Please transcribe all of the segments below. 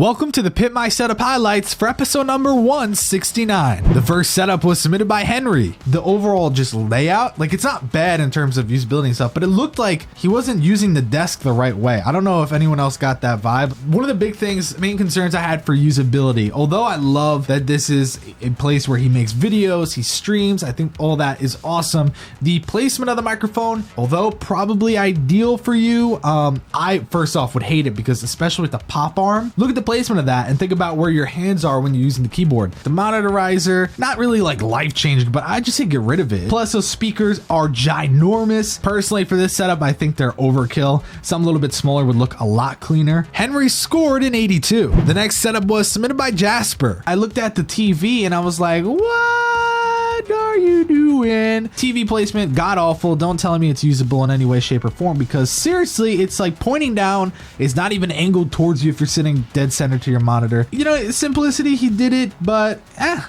Welcome to the Pimp My Setup highlights for episode number 169. The first setup was submitted by Henry. The overall just layout, like it's not bad in terms of usability and stuff, but it looked like he wasn't using the desk the right way. I don't know if anyone else got that vibe. One of the big things, main concerns I had for usability, although I love that this is a place where he makes videos, he streams, I think all that is awesome. The placement of the microphone, although probably ideal for you, I first off would hate it because especially with the pop arm, look at the placement of that and think about where your hands are when you're using the keyboard. The monitorizer, not really like life changing, but I just say get rid of it. Plus those speakers are ginormous. Personally for this setup, I think they're overkill. Some a little bit smaller would look a lot cleaner. Henry scored an 82. The next setup was submitted by Jasper. I looked at the TV and I was like, what are you doing? TV placement, god awful. Don't tell me it's usable in any way, shape, or form, because seriously, it's like pointing down. It's not even angled towards you if you're sitting dead center to your monitor. You know, simplicity, he did it, but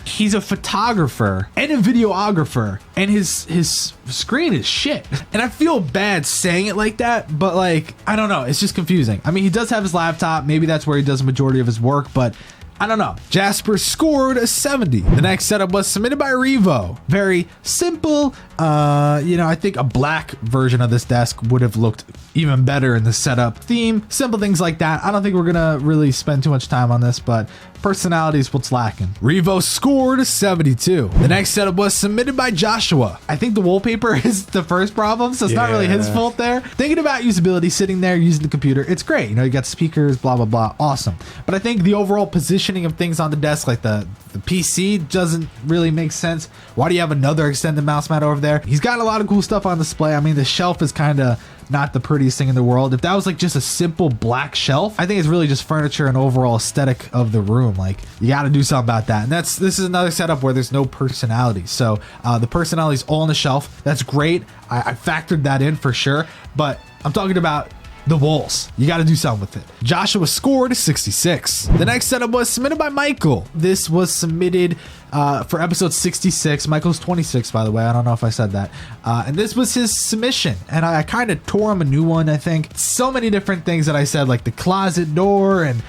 he's a photographer and a videographer, and his screen is shit. And I feel bad saying it like that, but like, I don't know. It's just confusing. I mean, he does have his laptop. Maybe that's where he does the majority of his work, but I don't know. Jasper scored a 70. The next setup was submitted by Revo. Very simple. You know, I think a black version of this desk would have looked even better in the setup theme. Simple things like that. I don't think we're gonna really spend too much time on this, but personality is what's lacking. Revo scored a 72. The next setup was submitted by Joshua. I think the wallpaper is the first problem, so it's not really his fault there. Thinking about usability, sitting there using the computer, it's great. You know, you got speakers, blah, blah, blah, awesome. But I think the overall positioning of things on the desk, like the PC doesn't really make sense. Why do you have another extended mouse mat over there? He's got a lot of cool stuff on display. I mean, the shelf is kind of not the prettiest thing in the world. If that was like just a simple black shelf, I think it's really just furniture and overall aesthetic of the room. Like, you got to do something about that. And this is another setup where there's no personality. So the personality is all on the shelf. That's great. I factored that in for sure. But I'm talking about the walls. You got to do something with it. Joshua scored a 66. The next setup was submitted by Michael. This was submitted for episode 66. Michael's 26, by the way. I don't know if I said that. And this was his submission. And I kind of tore him a new one, I think. So many different things that I said, like the closet door and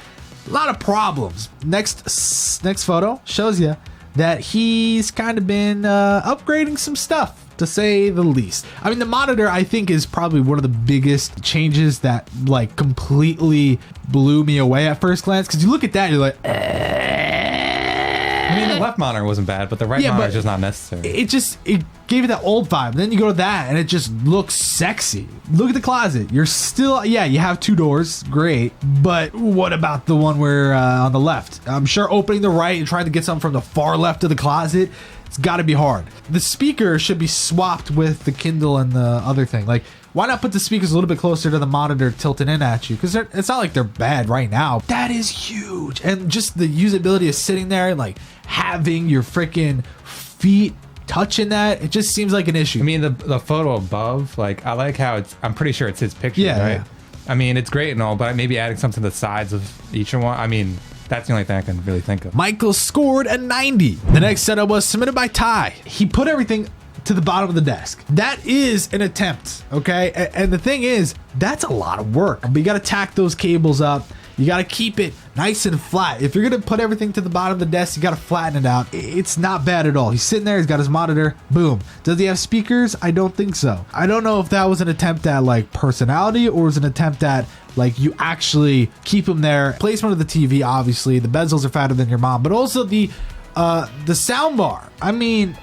a lot of problems. Next photo shows you that he's kind of been upgrading some stuff, to say the least. I mean, the monitor, I think, is probably one of the biggest changes that like completely blew me away at first glance. Because you look at that, you're like, I mean, the left monitor wasn't bad, but the right monitor is just not necessary. It gave it that old vibe. Then you go to that and it just looks sexy. Look at the closet. You're still, you have two doors. Great. But what about the one where on the left? I'm sure opening the right and trying to get something from the far left of the closet, it's got to be hard. The speaker should be swapped with the Kindle and the other thing. Like, why not put the speakers a little bit closer to the monitor tilted in at you? Because it's not like they're bad right now. That is huge. And just the usability of sitting there and like having your freaking feet touching that, it just seems like an issue. I mean, the photo above, like, I like how I'm pretty sure it's his picture, right? Yeah. I mean, it's great and all, but maybe adding something to the sides of each one. I mean, that's the only thing I can really think of. Michael scored a 90. The next setup was submitted by Ty. He put everything to the bottom of the desk. That is an attempt, okay? And the thing is, that's a lot of work. But you got to tack those cables up. You got to keep it nice and flat. If you're going to put everything to the bottom of the desk, you got to flatten it out. It's not bad at all. He's sitting there. He's got his monitor. Boom. Does he have speakers? I don't think so. I don't know if that was an attempt at like personality or was an attempt at like you actually keep him there. Placement of the TV, obviously. The bezels are fatter than your mom, but also the sound bar. I mean,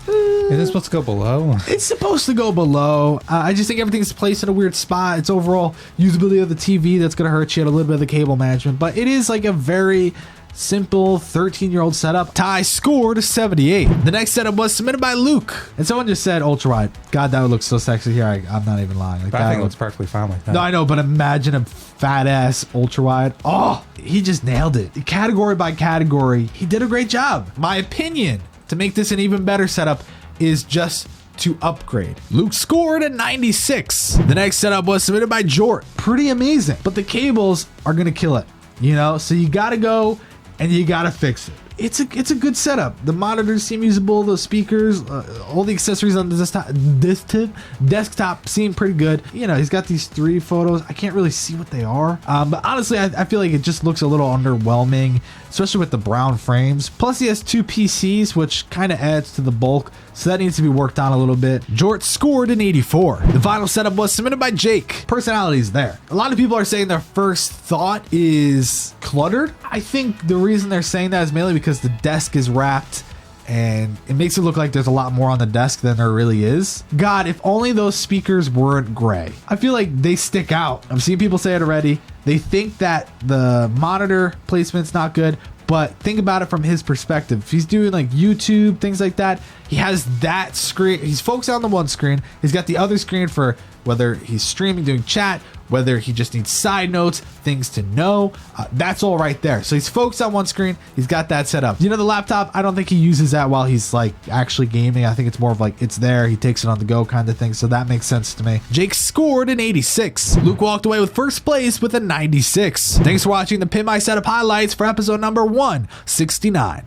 is this supposed to go below? It's supposed to go below. I just think everything's placed in a weird spot. It's overall usability of the TV that's going to hurt you, and a little bit of the cable management, but it is like a very simple 13-year-old setup. Ty scored a 78. The next setup was submitted by Luke. And someone just said ultra wide. God, that would look so sexy here. I'm not even lying. Like, I think it looks perfectly fine like that. No, I know, but imagine a fat ass ultra wide. Oh, he just nailed it. Category by category, he did a great job. My opinion, to make this an even better setup, is just to upgrade. Luke scored a 96. The next setup was submitted by Jort. Pretty amazing, but the cables are gonna kill it, you know? So you gotta go and you gotta fix it. it's a good setup. The monitors seem usable, the speakers, all the accessories on the desktop seem pretty good. You know, he's got these 3 photos. I can't really see what they are, but honestly, I feel like it just looks a little underwhelming, especially with the brown frames. Plus, he has 2 PCs, which kind of adds to the bulk, so that needs to be worked on a little bit. Jort scored an 84. The final setup was submitted by Jake. Personality is there. A lot of people are saying their first thought is cluttered. I think the reason they're saying that is mainly because the desk is wrapped and it makes it look like there's a lot more on the desk than there really is. God, if only those speakers weren't gray. I feel like they stick out. I've seen people say it already. They think that the monitor placement's not good, but think about it from his perspective. If he's doing like YouTube, things like that, he has that screen. He's focused on the one screen. He's got the other screen for whether he's streaming, doing chat, whether he just needs side notes, things to know. That's all right there. So he's focused on one screen. He's got that set up. You know, the laptop, I don't think he uses that while he's like actually gaming. I think it's more of like it's there. He takes it on the go kind of thing. So that makes sense to me. Jake scored an 86. Luke walked away with first place with a 96. Thanks for watching the Pimp My Setup highlights for episode number 169.